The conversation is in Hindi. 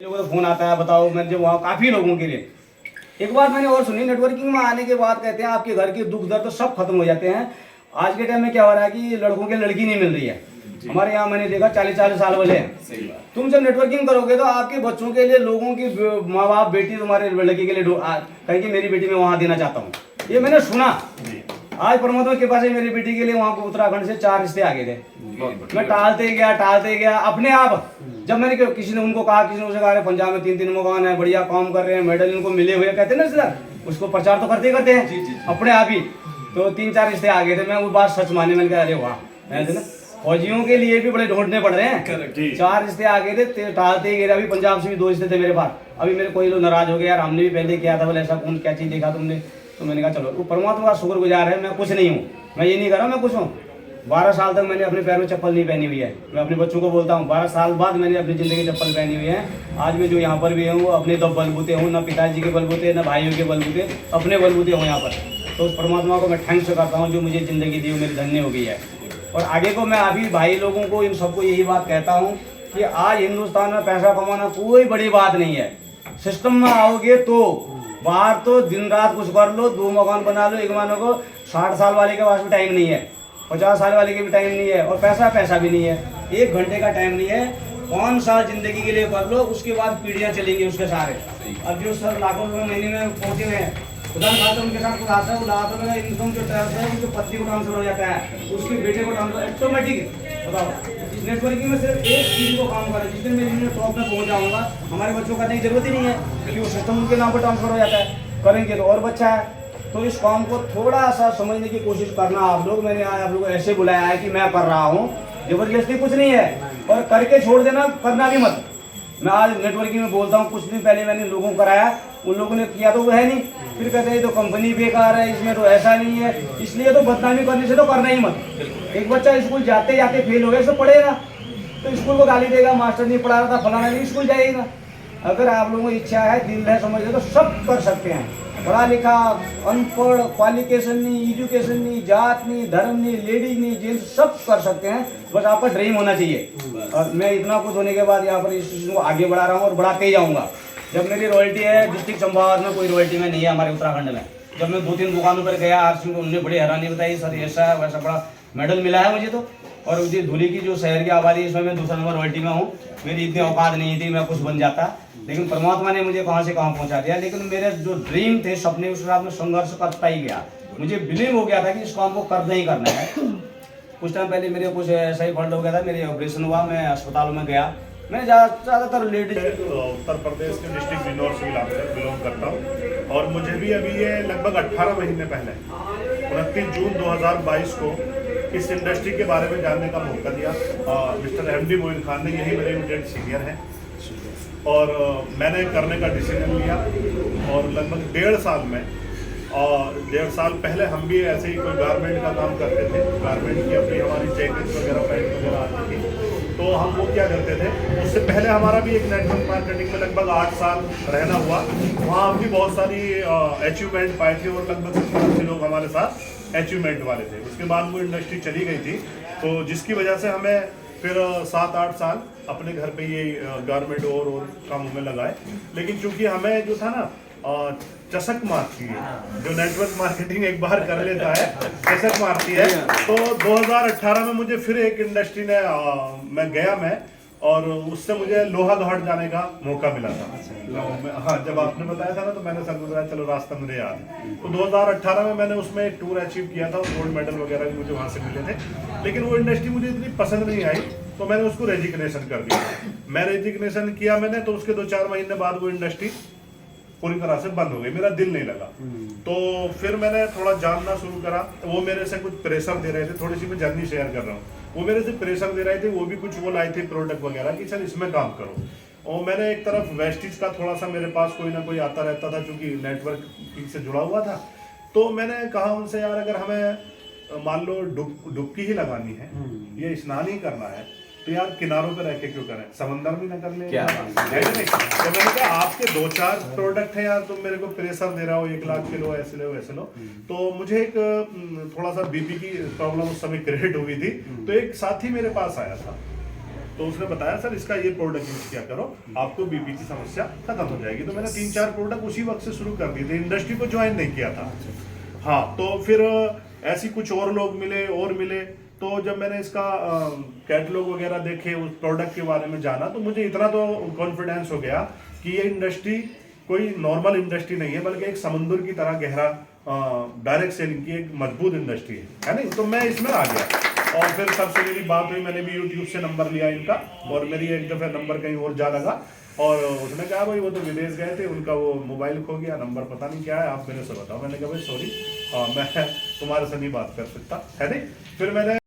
को तो फोन आता है, बताओ मैंने जब वहाँ काफ़ी लोगों के लिए। एक बात मैंने और सुनी, नेटवर्किंग में आने के बाद कहते हैं आपके घर के दुख दर्द तो सब खत्म हो जाते हैं। आज के टाइम में क्या हो रहा है कि लड़कों के लड़की नहीं मिल रही है। हमारे यहाँ मैंने देखा 40-40 साल वाले हैं। तुम जब नेटवर्किंग करोगे तो आपके बच्चों के लिए, लोगों की माँ बाप बेटी तुम्हारे लड़की के लिए कहेंगे मेरी बेटी मैं वहाँ देना चाहता हूँ। ये मैंने सुना। आज परमात्मा के पास मेरी बेटी के लिए वहाँ को उत्तराखंड से 4 रिश्ते आगे थे। मैं टालते गया अपने आप। जब मैंने किसी ने उनको कहा, किसी ने उसे कहा पंजाब में 3 मकान है, बढ़िया काम कर रहे हैं, मेडल इनको मिले हुए, कहते हैं ना सर, उसको प्रचार तो करते हैं अपने आप ही। तो 3-4 रिश्ते आगे थे। मैं वो बात सच माने, मैंने कहा अरे वाह, ऐसे ना फौजियों के लिए भी बड़े ढूंढने पड़ रहे हैं। 4 रिश्ते आगे थे, टालते गए। अभी पंजाब से भी 2 रिश्ते थे मेरे पास। अभी मेरे कोई लोग नाराज हो गए, यार हमने भी पहले किया था, बोले ऐसा कौन क्या चीज़ देखा तुमने। तो मैंने कहा चलो, वो परमात्मा का शुक्रगुजार है, मैं कुछ नहीं हूँ, मैं ये नहीं कर रहा मैं कुछ हूँ। 12 साल तक मैंने अपने पैर में चप्पल नहीं पहनी हुई है। मैं अपने बच्चों को बोलता हूँ 12 साल बाद मैंने अपनी ज़िंदगी चप्पल पहनी हुई है। आज मैं जो यहाँ पर भी हूँ अपने दब बलबूते हूँ, ना पिताजी के बलबूते, ना भाइयों के बलबूते, अपने बलबूते हूँ यहाँ पर। तो उस परमात्मा को मैं थैंक्स करता हूँ जो मुझे ज़िंदगी दी, मेरी धन्य हो गई है। और आगे को मैं अभी भाई लोगों को, इन सबको यही बात कहता हूँ कि आज हिंदुस्तान में पैसा कमाना कोई बड़ी बात नहीं है। सिस्टम में आओगे तो बाहर तो दिन रात कुछ कर लो, 2 मकान बना लो। एक मानो को 60 साल वाले के पास भी टाइम नहीं है, 50 साल वाले के भी टाइम नहीं है, और पैसा भी नहीं है। 1 घंटे का टाइम नहीं है। 5 साल जिंदगी के लिए कर लो, उसके बाद पीढ़ियाँ चलेंगी उसके सारे। अब जो सर लाखों रुपये महीने में पहुँचे हुए हैं, खुदा खाता उनके साथ कुछ आता है, वो लाखों में इनकम जो ट्रांसफर है, उनकी पत्नी को ट्रांसफर हो जाता है, उसके बेटे को ट्रांसफर ऑटोमेटिक। बताओ, नेटवर्किंग में सिर्फ एक चीज़ को काम करें। जिस दिन मैं टॉप में पहुँच जाऊँगा, हमारे बच्चों का नहीं जरूरत ही नहीं है, क्योंकि वो सिस्टम उनके नाम पर ट्रांसफर हो जाता है। करेंगे तो और बच्चा है। तो इस काम को थोड़ा सा समझने की कोशिश करना आप लोग। मैंने आज आप लोगों को ऐसे बुलाया है कि मैं कर रहा हूँ, जबरदस्ती कुछ नहीं है, और करके छोड़ देना, करना भी मत। मैं आज नेटवर्किंग में बोलता हूँ, कुछ दिन पहले मैंने लोगों को कराया, उन लोगों ने किया तो वो है नहीं, फिर कहते हैं तो कंपनी बेकार है, इसमें तो ऐसा नहीं है, इसलिए तो बदनामी करने से तो करना ही मत। एक बच्चा स्कूल जाते जाते फेल हो गया, इसको पढ़ेगा तो स्कूल को गाली देगा, मास्टर नहीं पढ़ा रहा था, फलाना नहीं, स्कूल जाएगा। अगर आप लोगों की इच्छा है, दिल है, समझ तो सब कर सकते हैं। पढ़ा लिखा, अनपढ़, क्वालिफिकेशन नहीं, एजुकेशन नहीं, जात नहीं, धर्म नहीं, लेडीज नहीं, जेंट्स, सब कर सकते हैं। बस आपका ड्रीम होना चाहिए। और मैं इतना कुछ होने के बाद यहाँ पर इस चीज़ को आगे बढ़ा रहा हूँ और बढ़ाते ही जाऊँगा। जब मेरी रॉयल्टी है डिस्ट्रिक्ट चंपावत में, कोई रॉयल्टी में नहीं है हमारे उत्तराखंड में। जब मैं 2-3 दुकानों पर गया, आरसी को उन्होंने बड़ी हैरानी बताई, सर ऐसा है वैसा, बड़ा मेडल मिला है मुझे तो। और मुझे धुली की जो शहर की आबादी है, इसमें मैं 2रा नंबर रॉयल्टी में हूँ। मेरी इतनी औकात नहीं थी, मैं कुछ बन जाता, लेकिन परमात्मा ने मुझे कहाँ से कहाँ पहुँचा दिया। लेकिन मेरे जो ड्रीम थे, सपने, उस रात में संघर्ष करता ही गया। मुझे बिलीव हो गया था कि इस काम को करना ही करना है। कुछ टाइम पहले मेरे कुछ ऐसा ही फंड हो गया था, मेरे ऑपरेशन हुआ, मैं अस्पतालों में गया। मैं ज़्यादातर लेडीज उत्तर प्रदेश के डिस्ट्रिक्ट बिजनौर से इलाके से बिलोंग करता हूँ। और मुझे भी अभी ये लगभग 18 महीने पहले 29 जून 2022 को इस इंडस्ट्री के बारे में जानने का मौका दिया। मिस्टर MD मोइन खान ने, यही मेरे इमीडिएट सीनियर हैं, और मैंने करने का डिसीजन लिया। और लगभग 1.5 साल में, और 1.5 साल पहले हम भी ऐसे ही कोई गारमेंट का काम करते थे। गारमेंट की अपनी हमारी जैकेट वगैरह, पैंट वगैरह आती थी, तो हम वो क्या करते थे। उससे पहले हमारा भी एक नेटवर्क मार्केटिंग में लगभग 8 साल रहना हुआ। वहाँ हम भी बहुत सारी अचीवमेंट पाए थे, और लगभग 70-80 लोग हमारे साथ अचीवमेंट वाले थे। उसके बाद वो इंडस्ट्री चली गई थी, तो जिसकी वजह से हमें फिर 7-8 साल अपने घर पे ये गारमेंट और कामों में लगाए। लेकिन चूंकि हमें जो था ना, चसक मारती है, जो नेटवर्क मार्केटिंग एक बार कर लेता है चसक मारती है। तो 2018 में मुझे फिर एक इंडस्ट्री ने मैं गया, और उससे मुझे लोहाघाट जाने का मौका मिला था। हाँ, जब आपने बताया था ना, तो मैंने सर बताया चलो रास्ता मुझे याद है। तो 2018 में मैंने उसमें एक टूर अचीव किया था, गोल्ड मेडल वगैरह भी मुझे वहाँ से मिले थे। लेकिन वो इंडस्ट्री मुझे इतनी पसंद नहीं आई, तो मैंने उसको रेजिग्नेशन कर दिया। मैं रेजिग्नेशन किया मैंने, तो उसके 2-4 महीने बाद वो इंडस्ट्री पूरी तरह से बंद हो गई, मेरा दिल नहीं लगा। तो फिर मैंने थोड़ा जानना शुरू करा। वो मेरे से कुछ प्रेशर दे रहे थे, थोड़ी सी मैं जर्नी शेयर कर रहा हूँ। वो मेरे से प्रेशर दे रहे थे, वो भी कुछ वो लाए थे प्रोडक्ट वगैरह कि चल इसमें काम करो। और मैंने एक तरफ वेस्टिज का थोड़ा सा, मेरे पास कोई ना कोई आता रहता था, क्योंकि नेटवर्क से जुड़ा हुआ था। तो मैंने कहा उनसे, यार अगर हमें मान लो डुबकी ही लगानी है, ये स्नान ही करना है, तो यार किनारों पे रह के क्यों करें, समंदर में न कर ले क्या है नहीं। तो मैंने कहा आपके 2-4 प्रोडक्ट है यार, तुम मेरे को प्रेशर दे रहा हो, 1 लाख किलो ऐसे लो वैसे लो। तो मुझे एक थोड़ा सा BP की प्रॉब्लम उस समय क्रिएट हुई थी। तो एक साथी मेरे पास आया था, तो उसने बताया सर इसका ये प्रोडक्ट यूज किया करो, आपको बीपी की समस्या खत्म हो जाएगी। तो मैंने 3-4 प्रोडक्ट उसी वक्त से शुरू कर दिए थे, इंडस्ट्री को ज्वाइन नहीं किया था। हाँ, तो फिर ऐसी कुछ और लोग मिले, तो जब मैंने इसका कैटलॉग वगैरह देखे, उस प्रोडक्ट के बारे में जाना, तो मुझे इतना तो कॉन्फिडेंस हो गया कि ये इंडस्ट्री कोई नॉर्मल इंडस्ट्री नहीं है, बल्कि एक समुद्र की तरह गहरा डायरेक्ट सेलिंग की एक मजबूत इंडस्ट्री है नहीं। तो मैं इसमें आ गया और फिर सबसे मेरी बात हुई, मैंने भी यूट्यूब से नंबर लिया इनका, और मेरी एक दफ़े नंबर कहीं और जा लगा, और उसने कहा भाई वो तो विदेश गए थे, उनका वो मोबाइल खो गया, नंबर पता नहीं क्या है, आप मेरे से बताओ। मैंने कहा भाई सॉरी, मैं तुम्हारे से नहीं बात कर सकता है नहीं। फिर मैंने